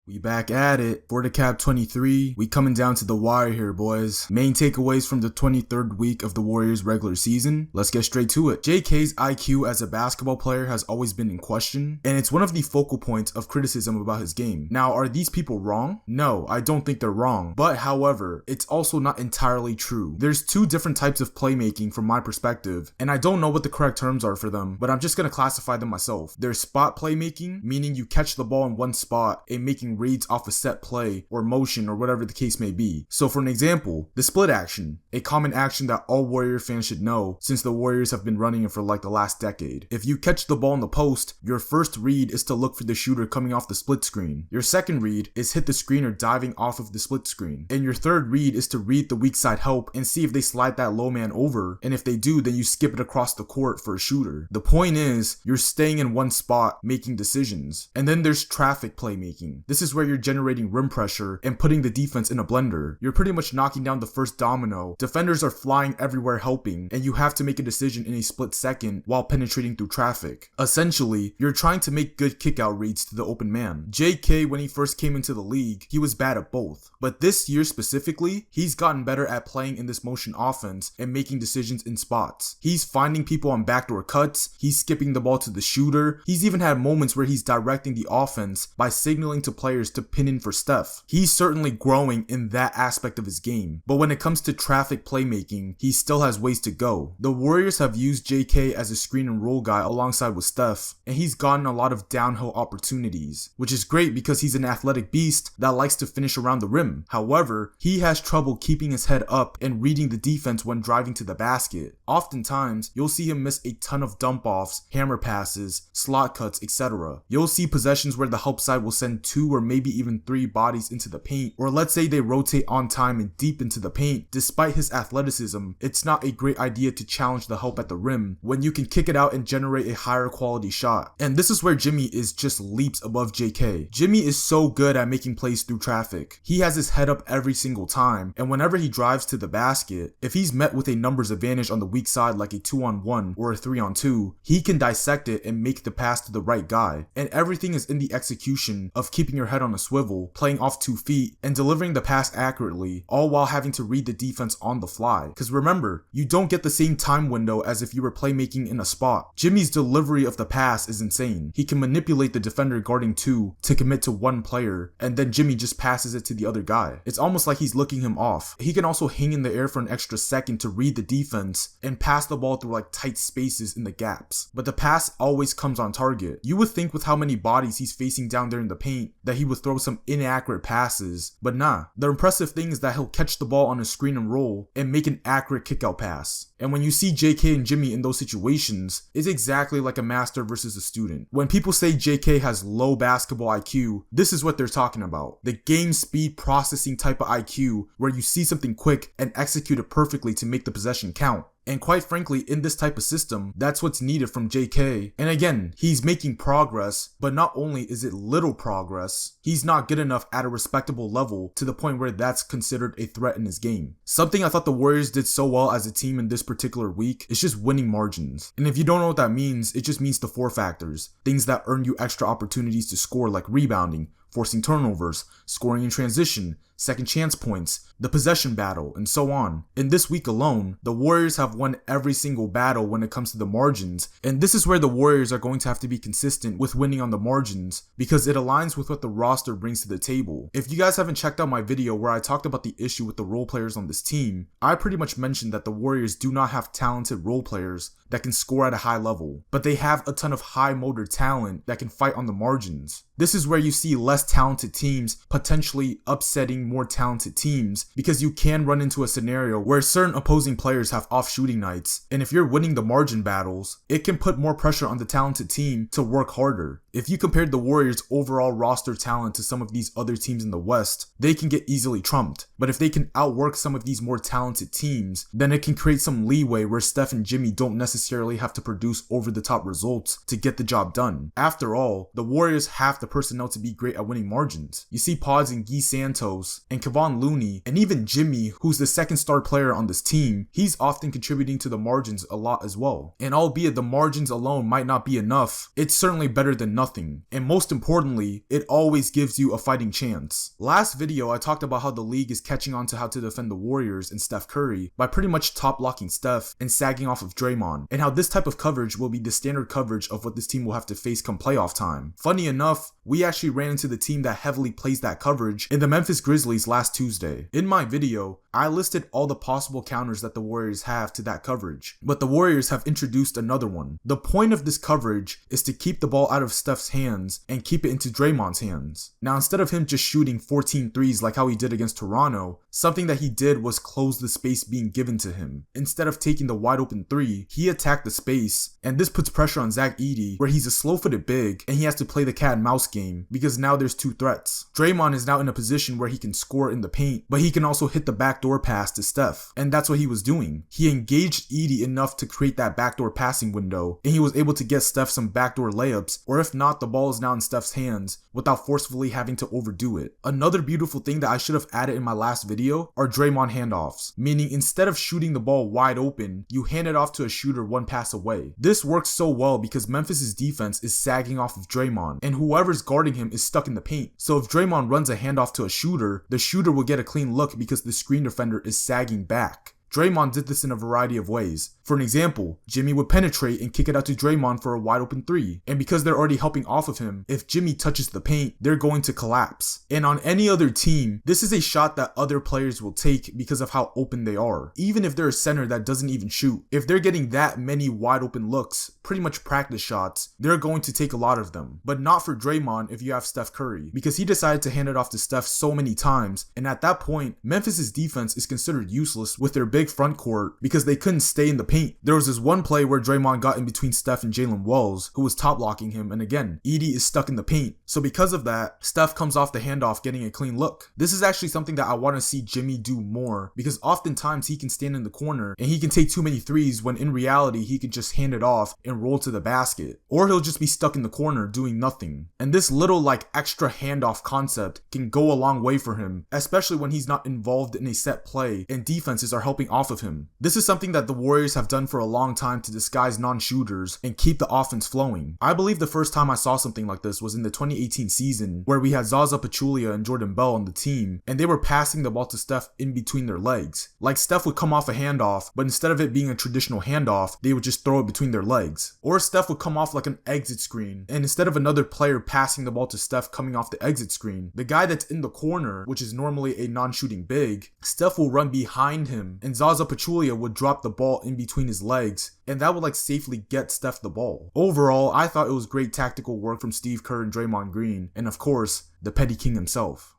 We back at it. For the Cap 23, we coming down to the wire here, boys. Main takeaways from the 23rd week of the Warriors regular season. Let's get straight to it. JK's IQ as a basketball player has always been in question, and it's one of the focal points of criticism about his game. Now, are these people wrong? No, I don't think they're wrong. But however, it's also not entirely true. There's two different types of playmaking from my perspective, and I don't know what the correct terms are for them, but I'm just gonna classify them myself. There's spot playmaking, meaning you catch the ball in one spot and making reads off a set play or motion or whatever the case may be. So for an example, the split action, a common action that all Warrior fans should know since the Warriors have been running it for like the last decade. If you catch the ball in the post, your first read is to look for the shooter coming off the split screen. Your second read is hit the screener diving off of the split screen. And your third read is to read the weak side help and see if they slide that low man over, and if they do, then you skip it across the court for a shooter. The point is, you're staying in one spot making decisions. And then there's traffic playmaking. This is where you're generating rim pressure and putting the defense in a blender. You're pretty much knocking down the first domino. Defenders are flying everywhere helping, and you have to make a decision in a split second while penetrating through traffic. Essentially, you're trying to make good kickout reads to the open man. JK, when he first came into the league, he was bad at both. But this year specifically, he's gotten better at playing in this motion offense and making decisions in spots. He's finding people on backdoor cuts, he's skipping the ball to the shooter, he's even had moments where he's directing the offense by signaling to players to pin in for Steph. He's certainly growing in that aspect of his game, but when it comes to traffic playmaking, he still has ways to go. The Warriors have used JK as a screen and roll guy alongside with Steph, and he's gotten a lot of downhill opportunities, which is great because he's an athletic beast that likes to finish around the rim. However, he has trouble keeping his head up and reading the defense when driving to the basket. Oftentimes, you'll see him miss a ton of dump offs, hammer passes, slot cuts, etc. You'll see possessions where the help side will send 2 or maybe even 3 bodies into the paint, or let's say they rotate on time and deep into the paint. Despite his athleticism, it's not a great idea to challenge the help at the rim when you can kick it out and generate a higher quality shot. And this is where Jimmy is just leaps above JK. Jimmy is so good at making plays through traffic. He has his head up every single time, and whenever he drives to the basket, if he's met with a numbers advantage on the weak side like a 2-on-1 or a 3-on-2, he can dissect it and make the pass to the right guy. And everything is in the execution of keeping your head on a swivel, playing off 2 feet, and delivering the pass accurately, all while having to read the defense on the fly. Because remember, you don't get the same time window as if you were playmaking in a spot. Jimmy's delivery of the pass is insane. He can manipulate the defender guarding 2 to commit to one player, and then Jimmy just passes it to the other guy. It's almost like he's looking him off. He can also hang in the air for an extra second to read the defense and pass the ball through like tight spaces in the gaps. But the pass always comes on target. You would think with how many bodies he's facing down there in the paint that he would throw some inaccurate passes, but nah. The impressive thing is that he'll catch the ball on a screen and roll and make an accurate kickout pass. And when you see JK and Jimmy in those situations, it's exactly like a master versus a student. When people say JK has low basketball IQ, this is what they're talking about. The game speed processing type of IQ where you see something quick and execute it perfectly to make the possession count. And quite frankly, in this type of system, that's what's needed from JK. And again, he's making progress, but not only is it little progress, he's not good enough at a respectable level to the point where that's considered a threat in his game. Something I thought the Warriors did so well as a team in this particular week is just winning margins. And if you don't know what that means, it just means the 4 factors. Things that earn you extra opportunities to score like rebounding, forcing turnovers, scoring in transition, second chance points, the possession battle, and so on. In this week alone, the Warriors have won every single battle when it comes to the margins, and this is where the Warriors are going to have to be consistent with winning on the margins because it aligns with what the roster brings to the table. If you guys haven't checked out my video where I talked about the issue with the role players on this team, I pretty much mentioned that the Warriors do not have talented role players that can score at a high level, but they have a ton of high motor talent that can fight on the margins. This is where you see less talented teams potentially upsetting more talented teams because you can run into a scenario where certain opposing players have off shooting nights, and if you're winning the margin battles, it can put more pressure on the talented team to work harder. If you compared the Warriors' overall roster talent to some of these other teams in the West, they can get easily trumped. But if they can outwork some of these more talented teams, then it can create some leeway where Steph and Jimmy don't necessarily have to produce over-the-top results to get the job done. After all, the Warriors have the personnel to be great at winning margins. You see pods in Guy Santos and Kevon Looney, and even Jimmy, who's the second star player on this team, he's often contributing to the margins a lot as well. And albeit the margins alone might not be enough, it's certainly better than nothing. And most importantly, it always gives you a fighting chance. Last video, I talked about how the league is catching on to how to defend the Warriors and Steph Curry by pretty much top locking Steph and sagging off of Draymond, and how this type of coverage will be the standard coverage of what this team will have to face come playoff time. Funny enough, we actually ran into the team that heavily plays that coverage in the Memphis Grizzlies last Tuesday. In my video, I listed all the possible counters that the Warriors have to that coverage, but the Warriors have introduced another one. The point of this coverage is to keep the ball out of Steph's hands and keep it into Draymond's hands. Now, instead of him just shooting 14 threes like how he did against Toronto, something that he did was close the space being given to him. Instead of taking the wide open three, he attacked the space, and this puts pressure on Zach Edey, where he's a slow-footed big and he has to play the cat and mouse game because now there's two threats. Draymond is now in a position where he can score in the paint, but he can also hit the backdoor pass to Steph, and that's what he was doing. He engaged Edey enough to create that backdoor passing window, and he was able to get Steph some backdoor layups, or if not, the ball is now in Steph's hands without forcefully having to overdo it. Another beautiful thing that I should have added in my last video are Draymond handoffs, meaning instead of shooting the ball wide open, you hand it off to a shooter one pass away. This works so well because Memphis's defense is sagging off of Draymond, and whoever's guarding him is stuck in the paint. So if Draymond runs a handoff to a shooter, the shooter will get a clean look because the screen defender is sagging back. Draymond did this in a variety of ways. For an example, Jimmy would penetrate and kick it out to Draymond for a wide open three. And because they're already helping off of him, if Jimmy touches the paint, they're going to collapse. And on any other team, this is a shot that other players will take because of how open they are. Even if they're a center that doesn't even shoot, if they're getting that many wide open looks, pretty much practice shots, they're going to take a lot of them. But not for Draymond if you have Steph Curry, because he decided to hand it off to Steph so many times. And at that point, Memphis's defense is considered useless with their big front court because they couldn't stay in the paint. There was this one play where Draymond got in between Steph and Jalen Wells, who was top locking him, and again, Edey is stuck in the paint. So because of that, Steph comes off the handoff getting a clean look. This is actually something that I want to see Jimmy do more, because oftentimes he can stand in the corner and he can take too many threes when in reality he can just hand it off and roll to the basket. Or he'll just be stuck in the corner doing nothing. And this little extra handoff concept can go a long way for him, especially when he's not involved in a set play and defenses are helping off of him. This is something that the Warriors have done for a long time to disguise non-shooters and keep the offense flowing. I believe the first time I saw something like this was in the 2018 season, where we had Zaza Pachulia and Jordan Bell on the team, and they were passing the ball to Steph in between their legs. Like Steph would come off a handoff, but instead of it being a traditional handoff, they would just throw it between their legs. Or Steph would come off like an exit screen, and instead of another player passing the ball to Steph coming off the exit screen, the guy that's in the corner, which is normally a non-shooting big, Steph will run behind him, and Zaza Pachulia would drop the ball in between his legs, and that would safely get Steph the ball. Overall, I thought it was great tactical work from Steve Kerr and Draymond Green, and of course, the Petty King himself.